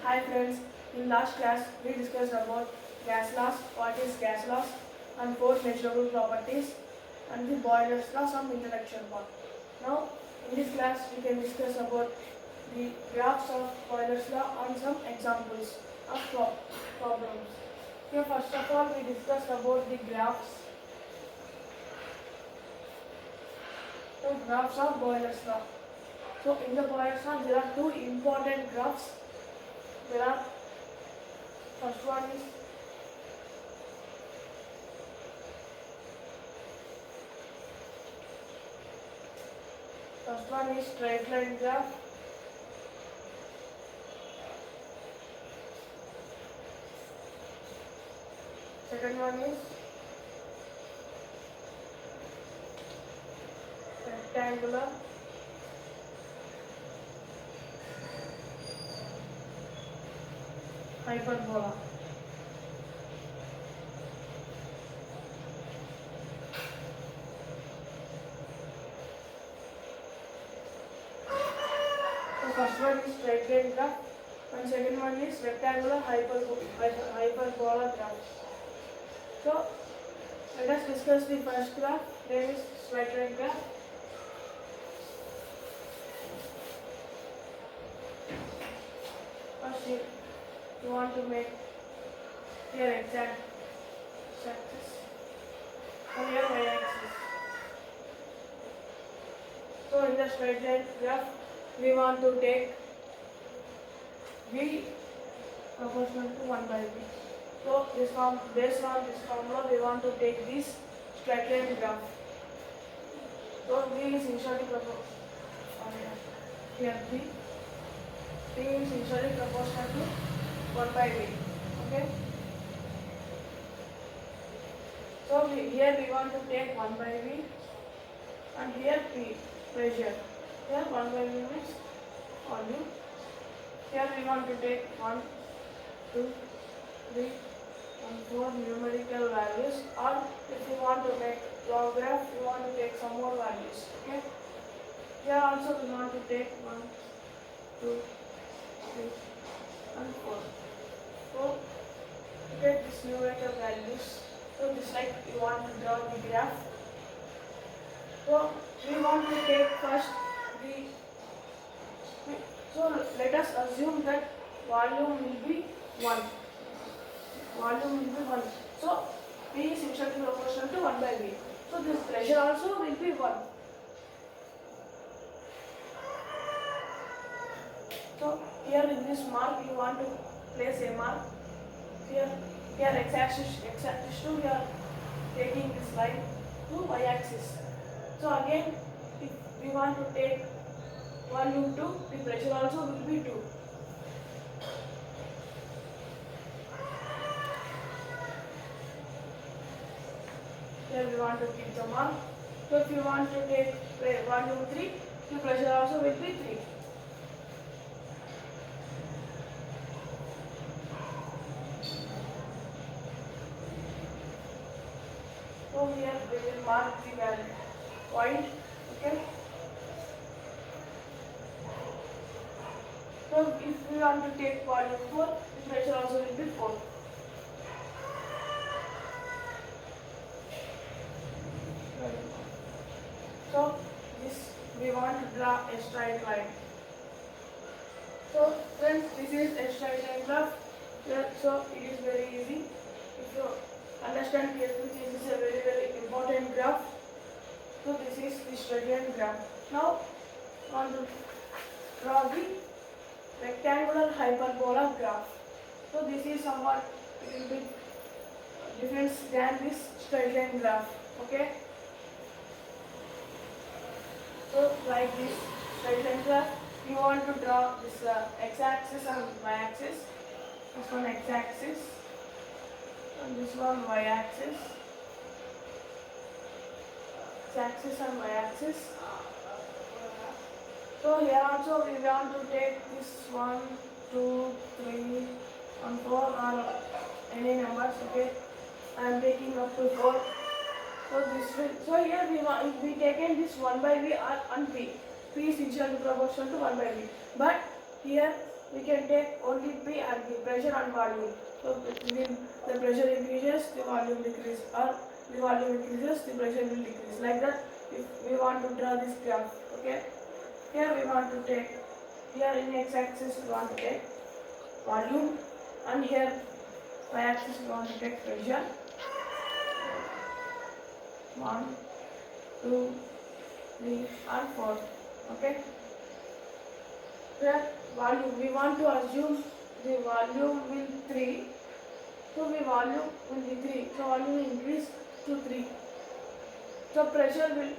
Hi friends, in last class we discussed about gas laws, what is gas laws and four measurable properties and the Boyle's law, some introduction part. Now in this class we can discuss about the graphs of Boyle's law and some examples of problems. Here first of all we discussed about the graphs of Boyle's law. So in the Boyle's law there are two important graphs. There are first one is straight line graph. Second one is rectangular hyperbola. So first one is straight line graph and second one is rectangular hyperbola graph. So let us discuss the first graph. There is straight line graph. First you want to make here exact axis and here y axis. So in the straight line graph we want to take v proportional to 1 by v. So based on this formula we want to take this straight line graph. So v is initially proportional here v is initially proportional to 1 by v. Okay. So here we want to take 1 by v and here p pressure. Here 1 by v means volume. Here we want to take 1, 2, 3 and 4 numerical values, or if you want to make log graph you want to take some more values. Okay. Here also we want to take 1, 2, 3 and 4. So take this numerical values. So just like you want to draw the graph. So we want to take first the. So let us assume that volume will be 1. Volume will be 1. So P is initially proportional to 1 by V. So this pressure also will be 1. So here in this mark you want to place a mark. Here x-axis to we are taking this line to y-axis. So again if we want to take volume 2, the pressure also will be 2. Here we want to keep the mark. So if you want to take volume 3, the pressure also will be 3. So here we will mark the value point. Okay. So if we want to take volume 4, the pressure also will be 4. So this we want to draw a straight line. So friends, this is a straight line graph. So it is very easy. If you understand carefully, this is a very important graph. So this is the straight line graph. Now I want to draw the rectangular hyperbola graph. So this is somewhat a little bit different than this straight line graph. Okay. So like this straight line graph, you want to draw this x-axis and y-axis. This one x-axis and this one y-axis. X-axis and y-axis. So here also we want to take this 1, 2, 3 and 4 or any numbers. Okay, I am taking up to 4. So here we taken this 1 by v and p. P is initially proportional to 1 by v. But here we can take only P and P, pressure and volume. So when the pressure increases, the volume decreases, or the volume increases, the pressure will decrease. Like that, if we want to draw this graph, okay? Here we want to take, here in x-axis we want to take volume, and here y-axis we want to take pressure. 1, 2, 3 and 4. Okay. Here volume, we want to assume the volume will 3. So the volume will be 3. So volume will increase to 3. So pressure will,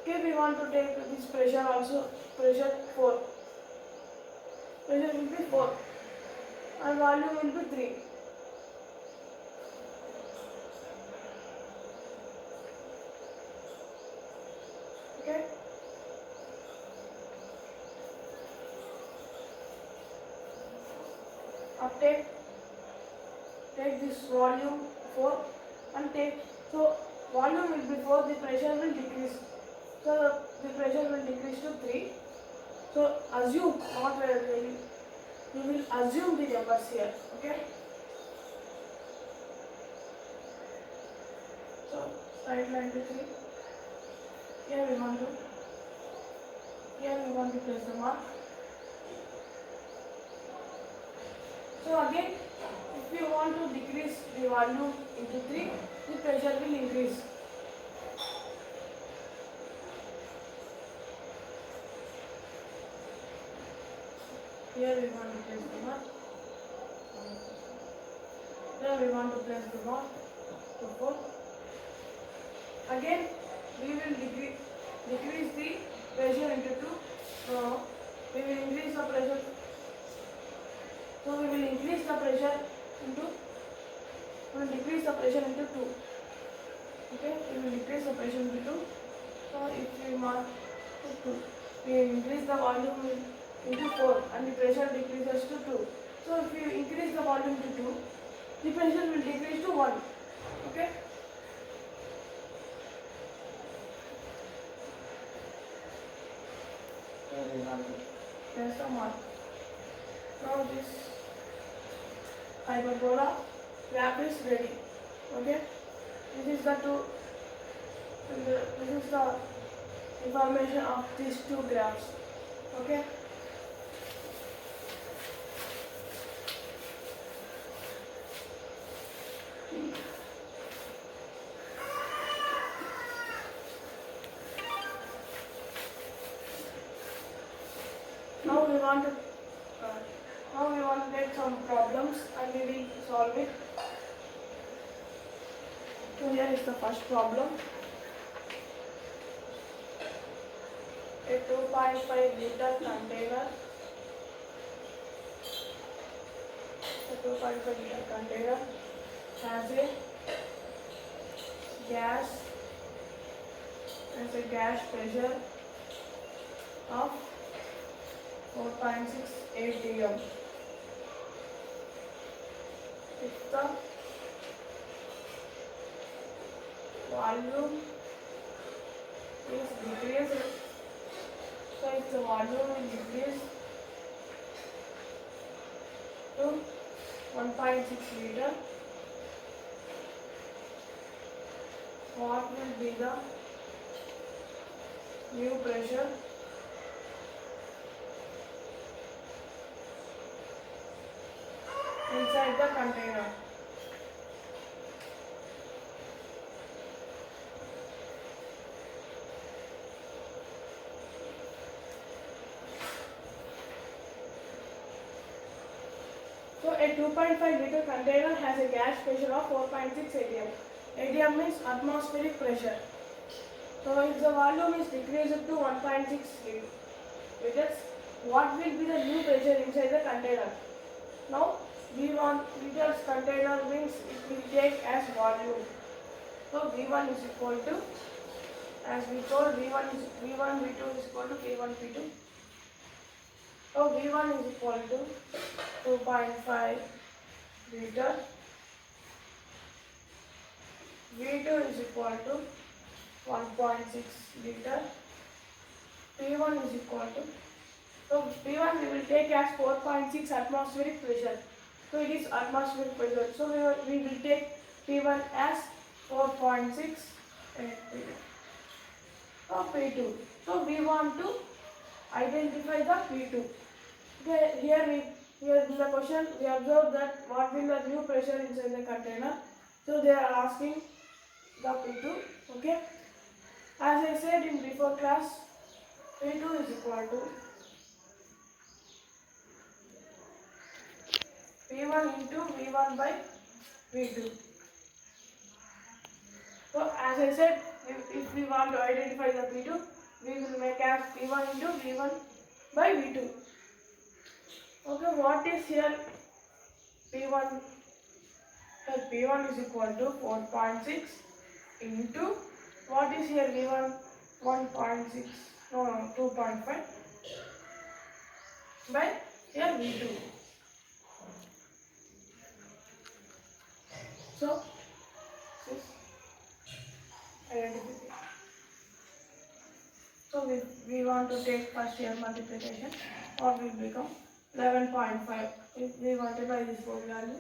okay, we want to take this pressure also, pressure 4. Pressure will be 4 and volume will be 3. Okay. Now take this volume 4 and take, so volume will be 4, the pressure will decrease. So the pressure will decrease to 3. So assume, not really, we will assume the numbers here. Okay. So side line to 3. Here we want to place the mark. So again, if you want to decrease the volume into 3, the pressure will increase. Here we want to place the mark. Here we want to place the mark to 4. Again, we will decrease the pressure into 2. So we will increase the pressure. So we will increase the pressure into, we will decrease the pressure into 2. Okay, we will decrease the pressure into 2. So if we mark 2, we increase the volume into 4 and the pressure decreases to 2. So if you increase the volume to 2, the pressure will decrease to 1. Okay. There's the mark. Now this hyperbola graph is ready. Okay. This is the information of these two graphs. Okay. Now we want to take some problems and we will solve it. So here is the first problem. A 2.5 liter container. A 2.5 liter container has a gas pressure of 4.6 atm. If the volume is decreased, so if the volume is decreased to 1.6 liter, what will be the new pressure inside the container? So a 2.5 liter container has a gas pressure of 4.6 atm. Atm means atmospheric pressure. So if the volume is decreased to 1.6 liters, what will be the new pressure inside the container? Now V1 liters container means it will take as volume. So V1 is equal to, as we told, V1 V2 is equal to P1 P2. So V1 is equal to 2.5 liter. V2 is equal to 1.6 liter. P1 is equal to So P1 we will take as 4.6 atmospheric pressure. So it is atmospheric pressure. So we will take P1 as 4.6 and P2. So we want to identify the P2. Okay, here in the question we observe that what will the new pressure inside the container. So they are asking the P2. Okay, as I said in before class, P2 is equal to P1 into V1 by V2. So as I said, if we want to identify the P2, we will make as P1 into V1 by V2. Okay, what is here P1? P1 is equal to 4.6 into what is here V1? 1.6, no, 2.5 by here V2. So, this identification. So we want to take first here multiplication, or will become 11.5. If we multiply this four value,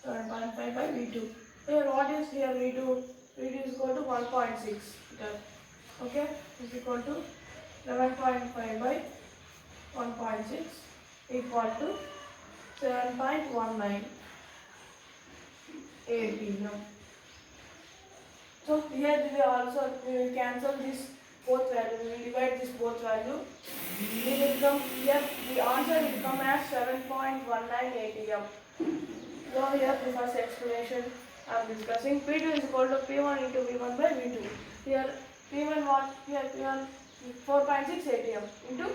7.5 by V2. Here what is here V2? V2 is equal to 1.6. Okay, is equal to 11.5 by 1.6 equal to 7.19 APM. So here we will cancel this both value. We will divide this both value. We will come here. The answer will come as 7.19 ATM. So here the first explanation I am discussing. P2 is equal to P1 into V1 by V2. Here P1 what? Here P1 4.6 ATM into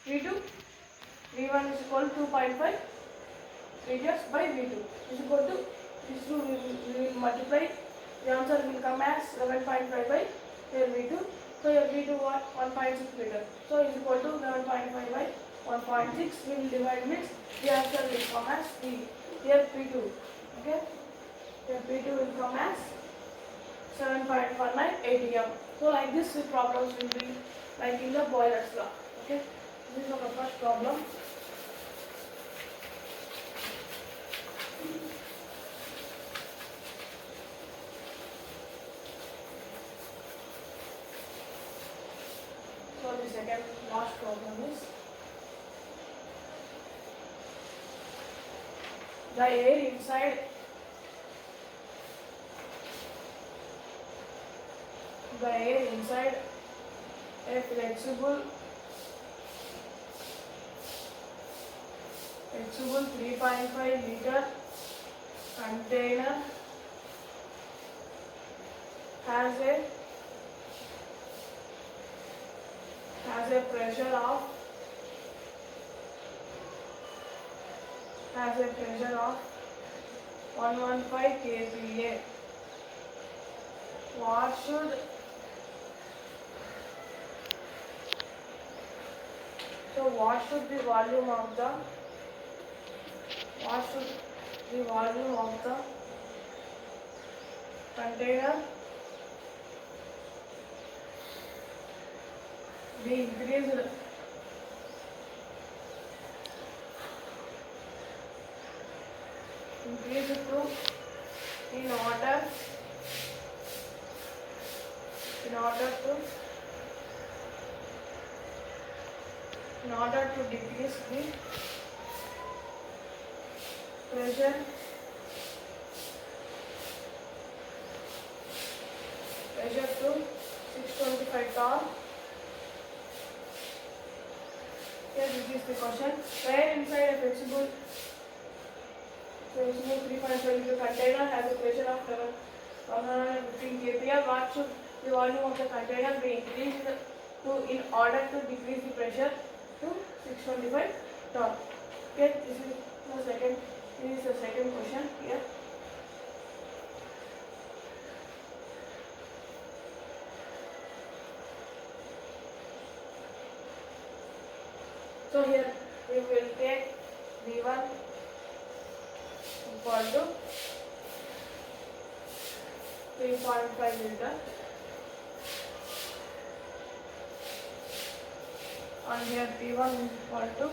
V2. V1 is equal to 2.5 radius by V2 is equal to these two we will multiply. The answer will come as 11.5 by here V2. So here V2 what? 1.6 meter. So is equal to 11.5 by 1.6. We will divide means the answer will come as P. Here P2. Okay. Here P2 will come as 7.19 ATM. So like this the problems will be like in the Boyle's law. Okay. This is our first problem. So the second last problem is the air inside a flexible 3.5 liter container has a pressure of 115 kPa. What should the volume of the container be increased to in order to decrease the pressure to 625 torr. Here this is the question. Where inside a flexible 3.5 liter container has a pressure of 115 kPa. What should the volume of the container be increased to in order to decrease the pressure to 625 torr? Okay, this is the second question here. So here we will take V1 equal to 3.5 liter and here P1 is equal to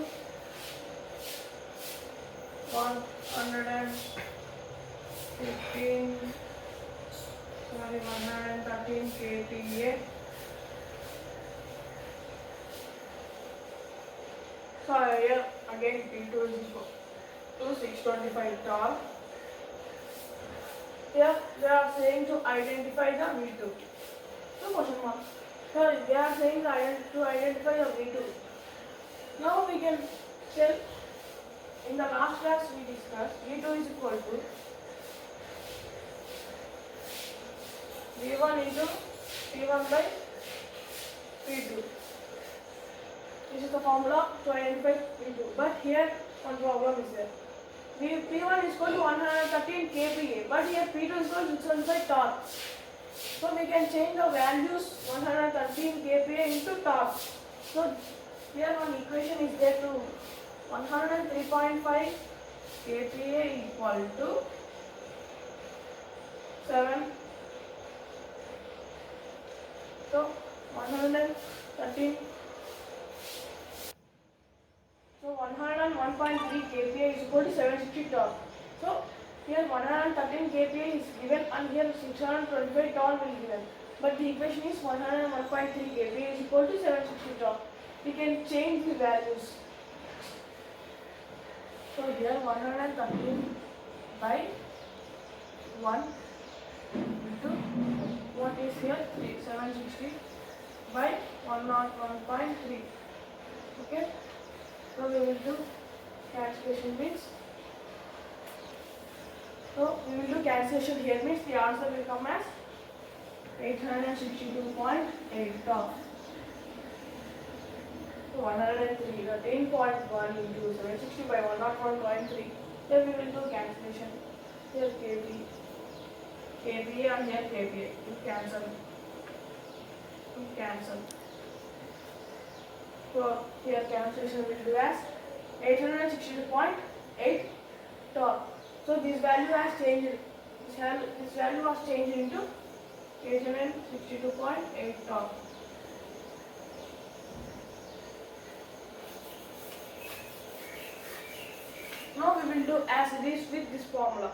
113 kPa. So here again P2 is equal to 625 torque. Here they are saying to identify the V2. So question mark. Here they are saying to identify the V2. Now we can tell, in the last class we discussed V2 is equal to V1 into P1 by P2. This is the formula to identify V2. But here one problem is there. P1 is equal to 113 kPa, but here P2 is equal to 625 torque. So we can change the values 113 kPa into torque. So here one equation is there to 103.5 kPa equal to 7. So 113. So 101.3 kPa is equal to 760 torque. So here 113 kPa is given and here 625 torque will be given. But the equation is 101.3 kPa is equal to 760 torque. We can change the values. So here 113 by 1 into what is here 760 by 101.3. Okay. So we will do cancellation means. So we will do cancellation here means the answer will come as 862.8 torque. So 103, the 10.1 into 760 by 101.3. Here we will do cancellation. Here kPa and here kPa. We cancel. So here cancellation will do as 862.8 torque. So this value has changed. This value was changed into 862.8 torque. Now we will do as it is with this formula.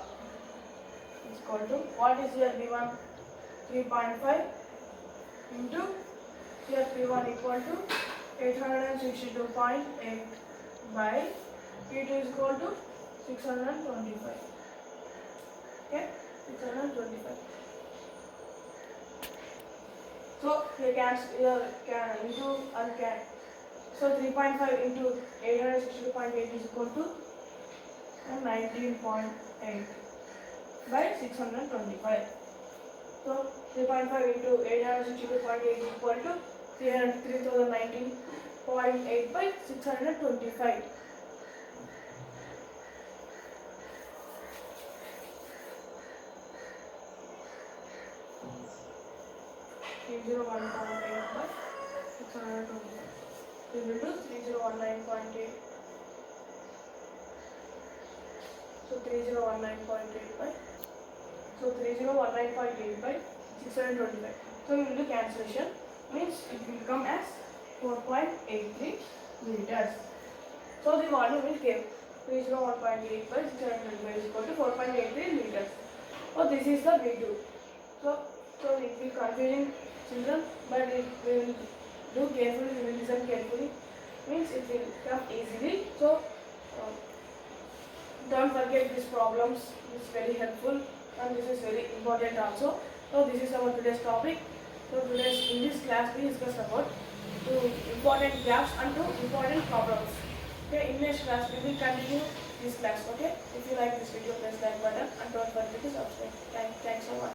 It's equal to what is here V1 3.5 into here P1 equal to 862.8 by P2 is equal to 625. Okay, 625. So here can into and can. So 3.5 into 862.8 is equal to 19.8 by 625. So 3.5 into 862.8 is equal to 3019.8 by 625. by 625. We will do 3019.8. So 3019.8 by 625. So we will do cancellation means it will come as 4.83 liters. So the volume will give 301.8 by 625 is equal to 4.83 liters. So this is the V2. So it will be confusing children, but it will do carefully. We will listen carefully. Means it will come easily. So don't forget these problems. It's very helpful and this is very important also. So this is our today's topic. So in this class we discuss about two important graphs and two important problems. Okay, in next class we will continue this class. Okay, if you like this video, press like button and don't forget to subscribe. Thanks so much.